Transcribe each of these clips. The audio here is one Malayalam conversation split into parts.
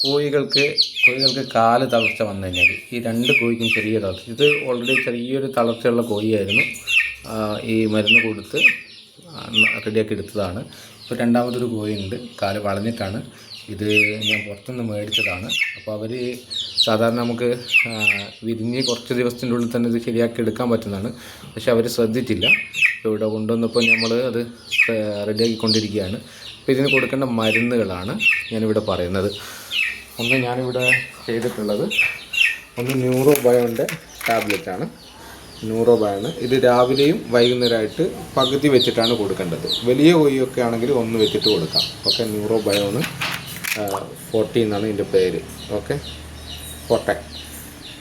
കോഴികൾക്ക് കാല് തളർച്ച വന്നു കഴിഞ്ഞാൽ ഈ രണ്ട് കോഴിക്കും ചെറിയ തളർച്ച, ഇത് ഓൾറെഡി ചെറിയൊരു തളർച്ചയുള്ള കോഴിയായിരുന്നു. ഈ മരുന്ന് കൊടുത്ത് റെഡിയാക്കി എടുത്തതാണ്. ഇപ്പോൾ രണ്ടാമതൊരു കോഴിയുണ്ട്, കാല് വളഞ്ഞിട്ടാണ്. ഇത് ഞാൻ പുറത്തുനിന്ന് മേടിച്ചതാണ്. അപ്പോൾ അവർ സാധാരണ നമുക്ക് വിരിഞ്ഞ് കുറച്ച് ദിവസത്തിൻ്റെ ഉള്ളിൽ തന്നെ ഇത് ശരിയാക്കി എടുക്കാൻ പറ്റുന്നതാണ്. പക്ഷെ അവർ ശ്രദ്ധിച്ചില്ല. ഇവിടെ കൊണ്ടുവന്നപ്പോൾ നമ്മൾ അത് റെഡിയാക്കിക്കൊണ്ടിരിക്കുകയാണ്. അപ്പോൾ ഇതിന് കൊടുക്കേണ്ട മരുന്നുകളാണ് ഞാനിവിടെ പറയുന്നത്. ഒന്ന് ഞാനിവിടെ ചെയ്തിട്ടുള്ളത് ന്യൂറോ ബയോൻ്റെ ടാബ്ലറ്റാണ്. ന്യൂറോ ബയോണ് ഇത് രാവിലെയും വൈകുന്നേരമായിട്ട് പകുതി വെച്ചിട്ടാണ് കൊടുക്കേണ്ടത്. വലിയ കോഴിയൊക്കെ ആണെങ്കിൽ ഒന്ന് വെച്ചിട്ട് കൊടുക്കാം. ഓക്കെ, ന്യൂറോ ബയോണ് 40 എന്നാണ് ഇതിൻ്റെ പേര്. ഓക്കെ, കോട്ടെ.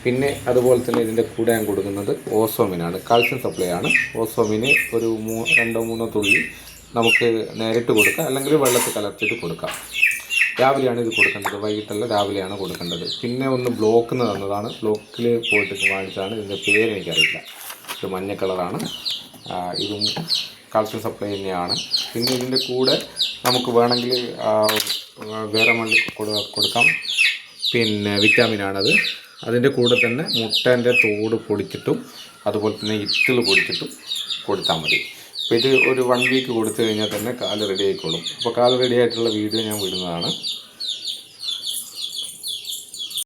പിന്നെ അതുപോലെ തന്നെ ഇതിൻ്റെ കൂടെ ഞാൻ കൊടുക്കുന്നത് ഓസോമിനാണ്, കാൽസ്യം സപ്ലൈ ആണ്. ഓസോമിന് ഒരു 2-3 തുള്ളി നമുക്ക് നേരിട്ട് കൊടുക്കാം, അല്ലെങ്കിൽ വെള്ളത്തിൽ കലർത്തിയിട്ട് കൊടുക്കാം. രാവിലെയാണ് ഇത് കൊടുക്കേണ്ടത്, വൈകിട്ടല്ല, രാവിലെയാണ് കൊടുക്കേണ്ടത്. പിന്നെ ഒന്ന് ബ്ലോക്കിന് തന്നതാണ്, ബ്ലോക്കിൽ പോയിട്ട് വാങ്ങിച്ചതാണ്. ഇതിൻ്റെ പേര് എനിക്കറിയില്ല. ഇത് മഞ്ഞ കളറാണ്. ഇതും കാൽസ്യം സപ്ലൈ തന്നെയാണ്. പിന്നെ ഇതിൻ്റെ കൂടെ നമുക്ക് വേണമെങ്കിൽ വേറെ മണ്ടി കൊടുക്കാം. പിന്നെ വിറ്റാമിനാണത്. അതിൻ്റെ കൂടെ തന്നെ മുട്ടേൻ്റെ തോട് പൊടിച്ചിട്ടും അതുപോലെ തന്നെ ഇത്തിൾ പൊടിച്ചിട്ടും കൊടുത്താൽ മതി. അപ്പോൾ ഇത് ഒരു 1 വീക്ക് കൊടുത്തു കഴിഞ്ഞാൽ തന്നെ കാല് റെഡി ആയിക്കോളും. അപ്പോൾ കാല് റെഡി ആയിട്ടുള്ള വീഡിയോ ഞാൻ വിടുന്നതാണ്.